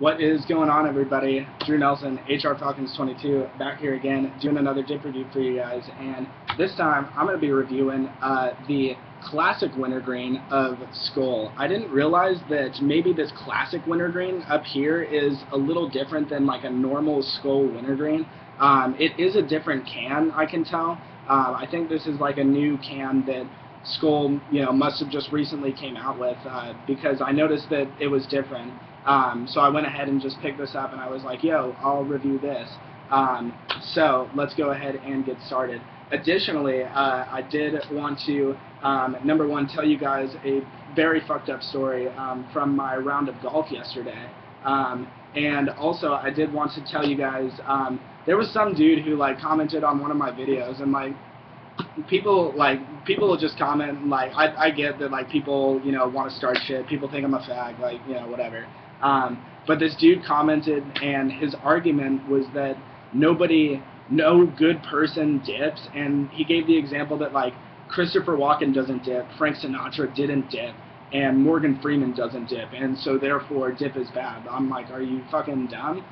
What is going on, everybody? Drew Nelson, HR Falcons 22, back here again, doing another dip review for you guys. And this time, I'm going to be reviewing the classic wintergreen of Skoal. I didn't realize that maybe this classic wintergreen up here is a little different than like a normal Skoal wintergreen. It is a different can, I can tell. I think this is like a new can that Skoal, must have just recently came out with because I noticed that it was different. So I went ahead and just picked this up, and I was like, yo, I'll review this. So let's go ahead and get started. Additionally, I did want to, number one, tell you guys a very fucked up story from my round of golf yesterday. And also, I did want to tell you guys, there was some dude who commented on one of my videos, and people will just comment, and I get that people want to start shit, people think I'm a fag, whatever. But this dude commented, and his argument was that no good person dips, and he gave the example that Christopher Walken doesn't dip, Frank Sinatra didn't dip, and Morgan Freeman doesn't dip, and so therefore dip is bad. I'm like, are you fucking dumb?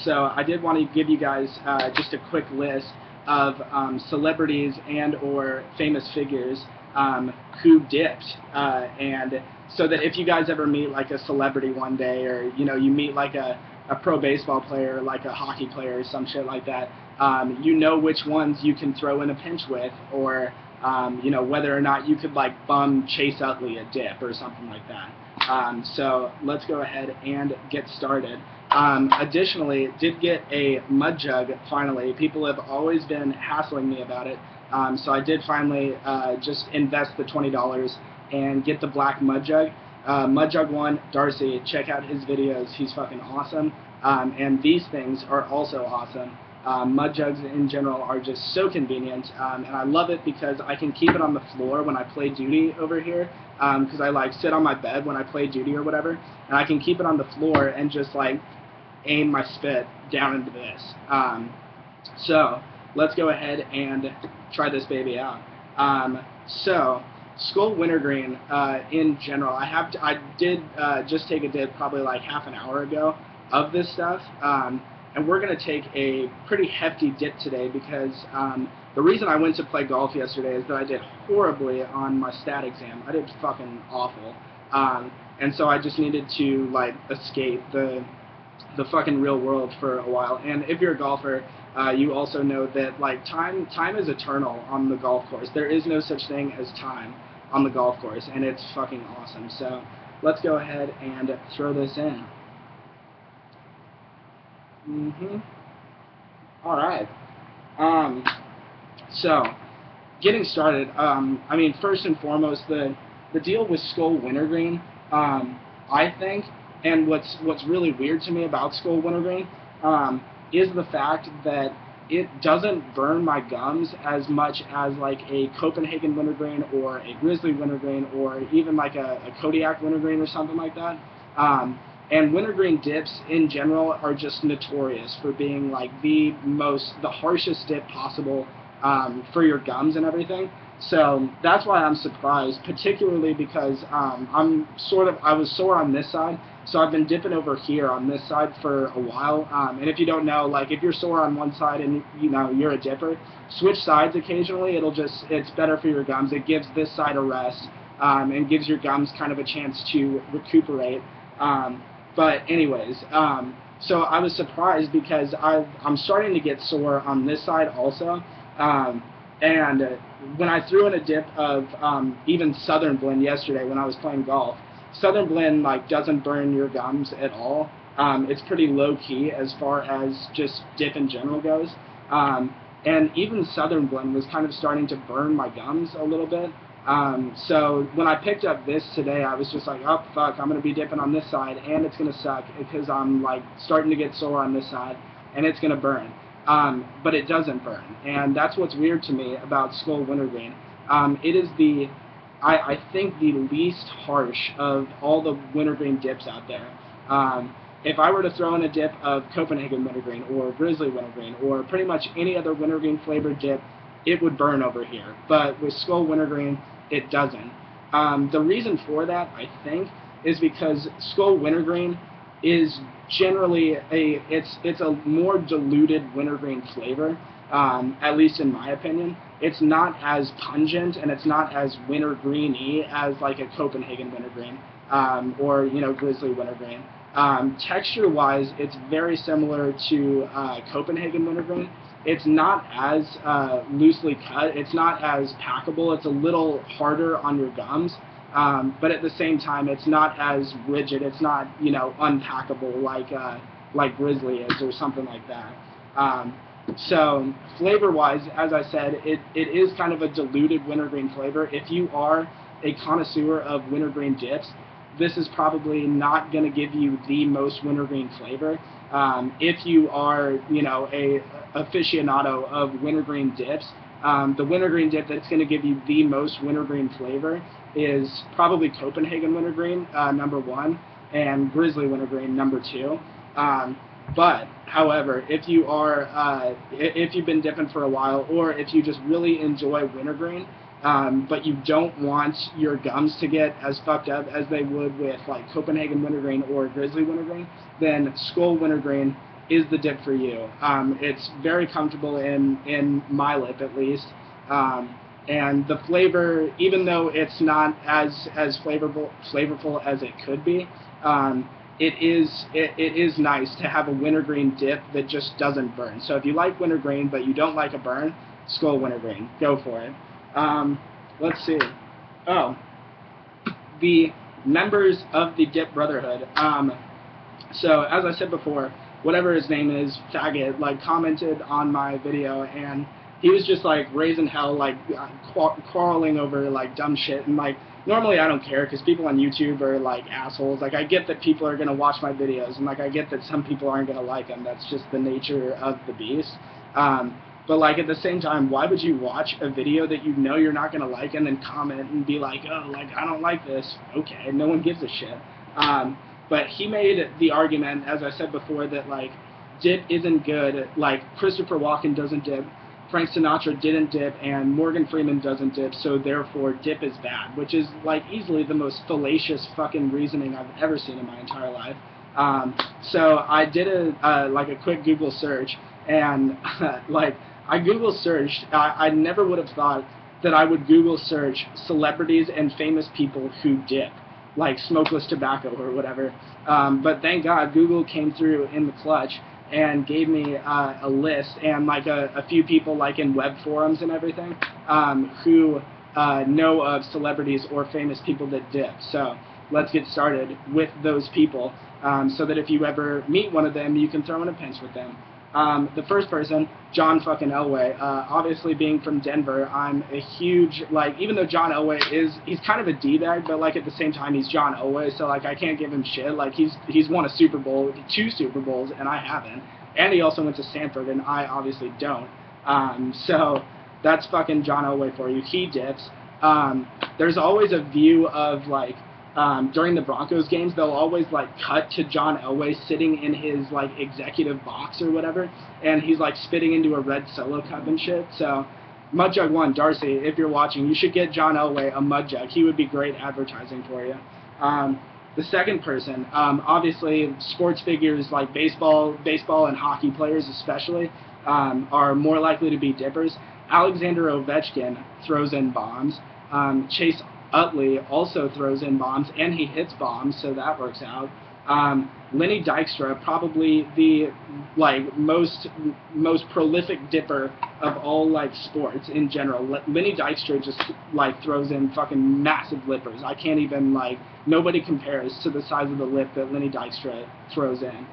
So I did want to give you guys just a quick list of celebrities and or famous figures who dipped, and so that if you guys ever meet a celebrity one day, or you meet a pro baseball player, like a hockey player or some shit like that, you know which ones you can throw in a pinch with, or whether or not you could bum Chase Utley a dip or something like that. So let's go ahead and get started. Additionally, did get a mud jug finally. People have always been hassling me about it, so I did finally just invest the $20 and get the black mud jug. Mud Jug 1, Darcy, check out his videos, he's fucking awesome. And these things are also awesome. Mud jugs in general are just so convenient, and I love it because I can keep it on the floor when I play duty over here, because I sit on my bed when I play duty or whatever, and I can keep it on the floor and just aim my spit down into this. So let's go ahead and try this baby out. So Skoal Wintergreen in general, I did just take a dip probably half an hour ago of this stuff, and we're going to take a pretty hefty dip today because the reason I went to play golf yesterday is that I did horribly on my stat exam. I did fucking awful, and so I just needed to escape the fucking real world for a while. And if you're a golfer, you also know that time is eternal on the golf course. There is no such thing as time on the golf course, and it's fucking awesome. So let's go ahead and throw this in. Alright. So getting started, I mean, first and foremost, the deal with Skoal Wintergreen, I think, and what's really weird to me about Skoal Wintergreen is the fact that it doesn't burn my gums as much as a Copenhagen Wintergreen or a Grizzly Wintergreen or even a Kodiak Wintergreen or something like that. And wintergreen dips in general are just notorious for being the harshest dip possible for your gums and everything. So that's why I'm surprised, particularly because I was sore on this side, so I've been dipping over here on this side for a while. And if you don't know, if you're sore on one side and you're a dipper, switch sides occasionally. It's better for your gums. It gives this side a rest and gives your gums kind of a chance to recuperate. But anyways, so I was surprised because I'm starting to get sore on this side also. And when I threw in a dip of even Southern Blend yesterday when I was playing golf, Southern Blend doesn't burn your gums at all. It's pretty low key as far as just dip in general goes. And even Southern Blend was kind of starting to burn my gums a little bit. So when I picked up this today, I was just like, oh fuck, I'm going to be dipping on this side, and it's going to suck because I'm starting to get sore on this side, and it's going to burn. But it doesn't burn, and that's what's weird to me about Skoal Wintergreen. It is I think the least harsh of all the wintergreen dips out there. If I were to throw in a dip of Copenhagen Wintergreen or Grizzly Wintergreen or pretty much any other wintergreen flavored dip, it would burn over here. But with Skoal Wintergreen, it doesn't. The reason for that, I think, is because Skoal Wintergreen is generally it's a more diluted wintergreen flavor, at least in my opinion. It's not as pungent and it's not as wintergreeny as like a Copenhagen wintergreen, or Grizzly wintergreen. Texture-wise, it's very similar to Copenhagen wintergreen. It's not as loosely cut. It's not as packable. It's a little harder on your gums. But at the same time, it's not as rigid. It's not, unpackable like Grizzly is or something like that. So flavor-wise, as I said, it is kind of a diluted wintergreen flavor. If you are a connoisseur of wintergreen dips, this is probably not going to give you the most wintergreen flavor. If you are, a aficionado of wintergreen dips, the wintergreen dip that's going to give you the most wintergreen flavor is probably Copenhagen wintergreen, number 1, and Grizzly wintergreen, number 2. But, however, if you've been dipping for a while, or if you just really enjoy wintergreen, but you don't want your gums to get as fucked up as they would with like Copenhagen wintergreen or Grizzly wintergreen, then Skoal Wintergreen is the dip for you. It's very comfortable in my lip, at least, and the flavor, even though it's not as flavorful as it could be, it is nice to have a wintergreen dip that just doesn't burn. So if you like wintergreen but you don't like a burn, Skoal Wintergreen, go for it. Let's see. Oh, the members of the Dip Brotherhood. So as I said before, whatever his name is, Faggot, like commented on my video, and he was just like raising hell, like quarreling over like dumb shit, and like normally I don't care because people on YouTube are like assholes. Like I get that people are gonna watch my videos, and like I get that some people aren't gonna like them. That's just the nature of the beast. But like at the same time, why would you watch a video that you know you're not gonna like and then comment and be like, oh, like I don't like this? Okay, no one gives a shit. But he made the argument, as I said before, that like dip isn't good. Like Christopher Walken doesn't dip, Frank Sinatra didn't dip, and Morgan Freeman doesn't dip, so therefore dip is bad, which is like easily the most fallacious fucking reasoning I've ever seen in my entire life. So I did a quick Google search, and like I Google searched. I never would have thought that I would Google search celebrities and famous people who dip, like smokeless tobacco or whatever. But thank God Google came through in the clutch and gave me a list and like a few people like in web forums and everything who know of celebrities or famous people that dip. So let's get started with those people so that if you ever meet one of them, you can throw in a pinch with them. The first person, John fucking Elway. Obviously being from Denver, I'm a huge, like, even though John Elway he's kind of a D-bag, but like at the same time he's John Elway, so like I can't give him shit. Like he's won a Super Bowl, 2 Super Bowls, and I haven't. And he also went to Stanford, and I obviously don't. So that's fucking John Elway for you. He dips. There's always a view of like, during the Broncos games, they'll always like cut to John Elway sitting in his like executive box or whatever, and he's like spitting into a red Solo cup and shit. So, Mud Jug 1, Darcy, if you're watching, you should get John Elway a Mud Jug. He would be great advertising for you. The second person, obviously sports figures like baseball and hockey players especially, are more likely to be dippers. Alexander Ovechkin throws in bombs. Chase Utley also throws in bombs, and he hits bombs, so that works out. Lenny Dykstra, probably the like most prolific dipper of all like sports in general. Lenny Dykstra just like throws in fucking massive lippers. I can't even like, nobody compares to the size of the lip that Lenny Dykstra throws in.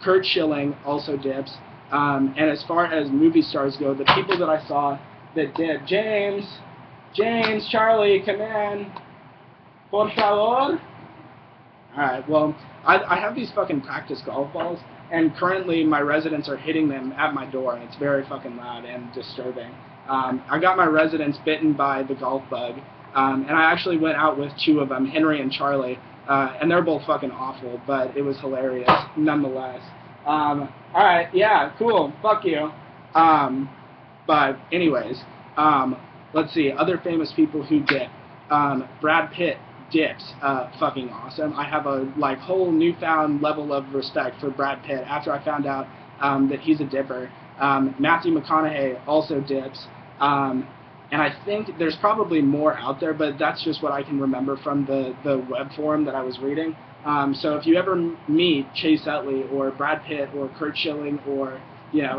Kurt Schilling also dips. And as far as movie stars go, the people that I saw that dip, James, Charlie, come in. Por favor. Alright, well, I have these fucking practice golf balls, and currently my residents are hitting them at my door, and it's very fucking loud and disturbing. I got my residents bitten by the golf bug, and I actually went out with 2 of them, Henry and Charlie, and they're both fucking awful, but it was hilarious nonetheless. Alright, yeah, cool, fuck you. But anyways, let's see, other famous people who dip. Brad Pitt dips fucking awesome. I have a like whole newfound level of respect for Brad Pitt after I found out that he's a dipper. Matthew McConaughey also dips. And I think there's probably more out there, but that's just what I can remember from the web forum that I was reading. So if you ever meet Chase Utley or Brad Pitt or Kurt Schilling or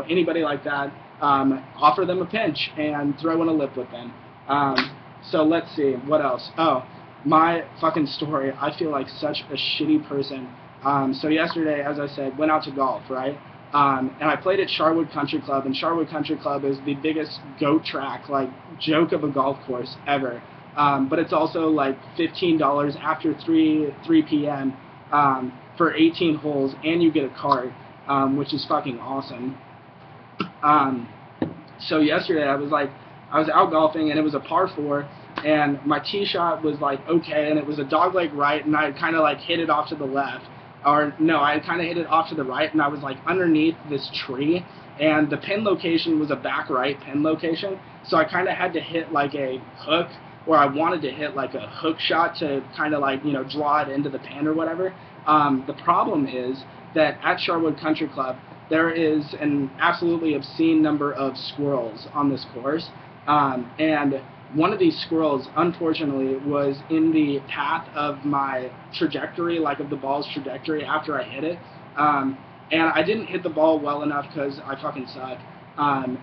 anybody like that, offer them a pinch and throw in a lip with them. So let's see, what else? Oh, my fucking story. I feel like such a shitty person. So yesterday, as I said, went out to golf, right? And I played at Sharwood Country Club, and Sharwood Country Club is the biggest goat track, like, joke of a golf course ever. But it's also like $15 after 3 p.m. For 18 holes, and you get a cart, which is fucking awesome. So yesterday I was out golfing, and it was a par 4, and my tee shot was like okay, and it was a dogleg right, and I kind of like hit it off to the left. Or no, I kind of hit it off to the right, and I was like underneath this tree, and the pin location was a back right pin location, so I kind of had to hit like a hook, or I wanted to hit like a hook shot to kind of like draw it into the pin or whatever. The problem is that at Sharwood Country Club there is an absolutely obscene number of squirrels on this course, and one of these squirrels, unfortunately, was in the path of my trajectory, like of the ball's trajectory after I hit it. And I didn't hit the ball well enough because I fucking suck.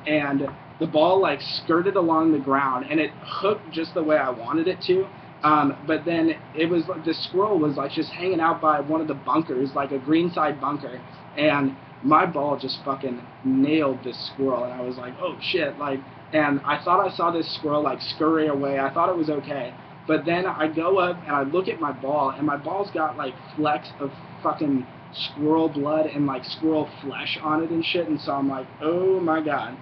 And the ball like skirted along the ground, and it hooked just the way I wanted it to. But then it was like this squirrel was like just hanging out by one of the bunkers, like a greenside bunker, and my ball just fucking nailed this squirrel, and I was like, oh shit, like. And I thought I saw this squirrel like scurry away. I thought it was okay. But then I go up and I look at my ball, and my ball's got like flecks of fucking squirrel blood and like squirrel flesh on it and shit. And so I'm like, oh my god.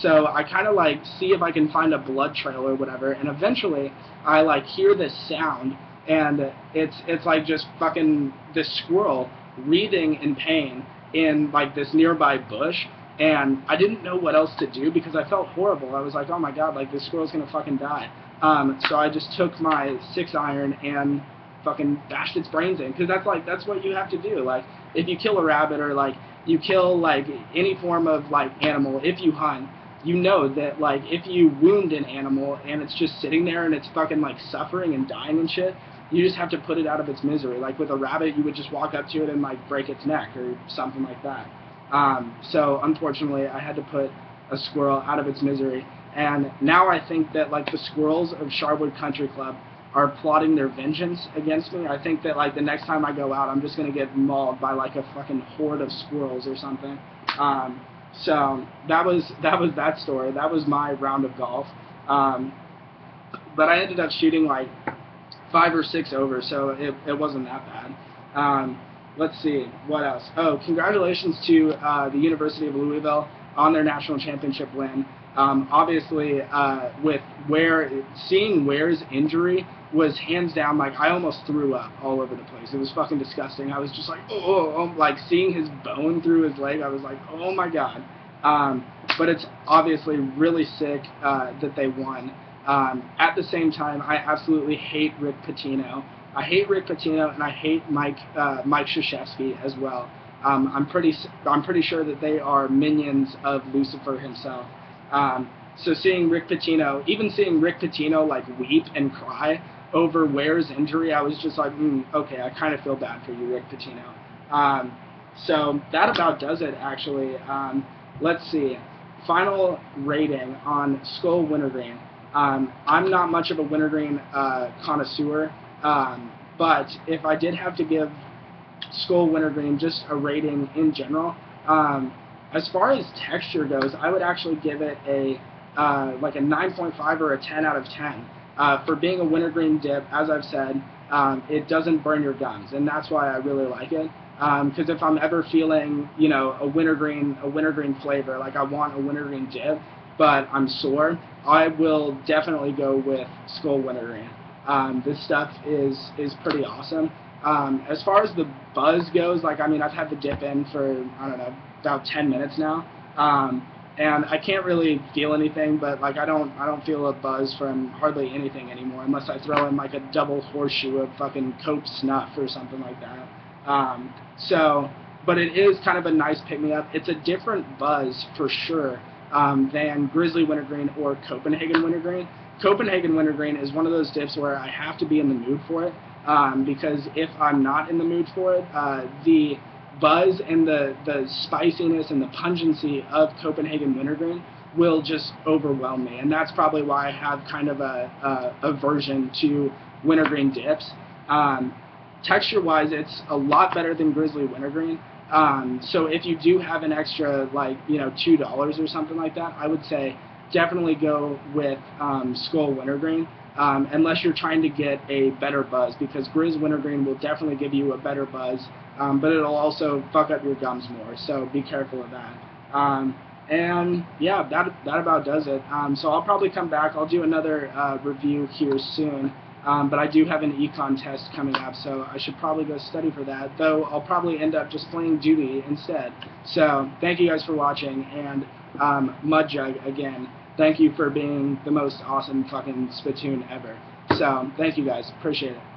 So I kind of like see if I can find a blood trail or whatever. And eventually I like hear this sound, and it's like just fucking this squirrel writhing in pain in like this nearby bush. And I didn't know what else to do because I felt horrible. I was like, oh my god, like this squirrel's gonna fucking die. So I just took my 6-iron and fucking bashed its brains in, because that's what you have to do. Like if you kill a rabbit, or like you kill like any form of like animal, if you hunt, you know that like if you wound an animal and it's just sitting there and it's fucking like suffering and dying and shit, you just have to put it out of its misery. Like with a rabbit, you would just walk up to it and like break its neck or something like that. So unfortunately, I had to put a squirrel out of its misery, and now I think that like the squirrels of Sharwood Country Club are plotting their vengeance against me. I think that like the next time I go out, I'm just gonna get mauled by like a fucking horde of squirrels or something. So that was that story. That was my round of golf. But I ended up shooting like 5 or 6 over, so it wasn't that bad. Let's see, what else? Oh, congratulations to the University of Louisville on their national championship win. Obviously, with seeing Ware's injury was hands down, like, I almost threw up all over the place. It was fucking disgusting. I was just like, oh, like, seeing his bone through his leg, I was like, oh my god. But it's obviously really sick that they won. At the same time, I absolutely hate Rick Pitino. I hate Rick Pitino, and I hate Mike Krzyzewski as well. I'm pretty sure that they are minions of Lucifer himself. So seeing Rick Pitino like weep and cry over Ware's injury, I was just like, okay, I kind of feel bad for you, Rick Pitino. So that about does it, actually. Let's see. Final rating on Skoal Wintergreen. I'm not much of a wintergreen connoisseur. But if I did have to give Skoal Wintergreen just a rating in general, as far as texture goes, I would actually give it like a 9.5 or a 10 out of 10. For being a wintergreen dip, as I've said, it doesn't burn your gums, and that's why I really like it. Because if I'm ever feeling, a wintergreen flavor, like I want a wintergreen dip, but I'm sore, I will definitely go with Skoal Wintergreen. This stuff is pretty awesome. As far as the buzz goes, like, I mean, I've had the dip in for, I don't know, about 10 minutes now. and I can't really feel anything, but like I don't feel a buzz from hardly anything anymore unless I throw in like a double horseshoe of fucking Coke Snuff or something like that. So, but it is kind of a nice pick-me-up. It's a different buzz for sure than Grizzly Wintergreen or Copenhagen Wintergreen. Copenhagen Wintergreen is one of those dips where I have to be in the mood for it, because if I'm not in the mood for it, the buzz and the spiciness and the pungency of Copenhagen Wintergreen will just overwhelm me, and that's probably why I have kind of a aversion to wintergreen dips. Texture-wise, it's a lot better than Grizzly Wintergreen. So if you do have an extra, like, you know, $2 or something like that, I would say definitely go with Skoal Wintergreen, unless you're trying to get a better buzz, because Grizz Wintergreen will definitely give you a better buzz, but it'll also fuck up your gums more, so be careful of that. And yeah, that about does it. So I'll probably come back. I'll do another review here soon. But I do have an econ test coming up, so I should probably go study for that, though I'll probably end up just playing Duty instead. So thank you guys for watching, and Mudjug, again, thank you for being the most awesome fucking spittoon ever. So thank you guys. Appreciate it.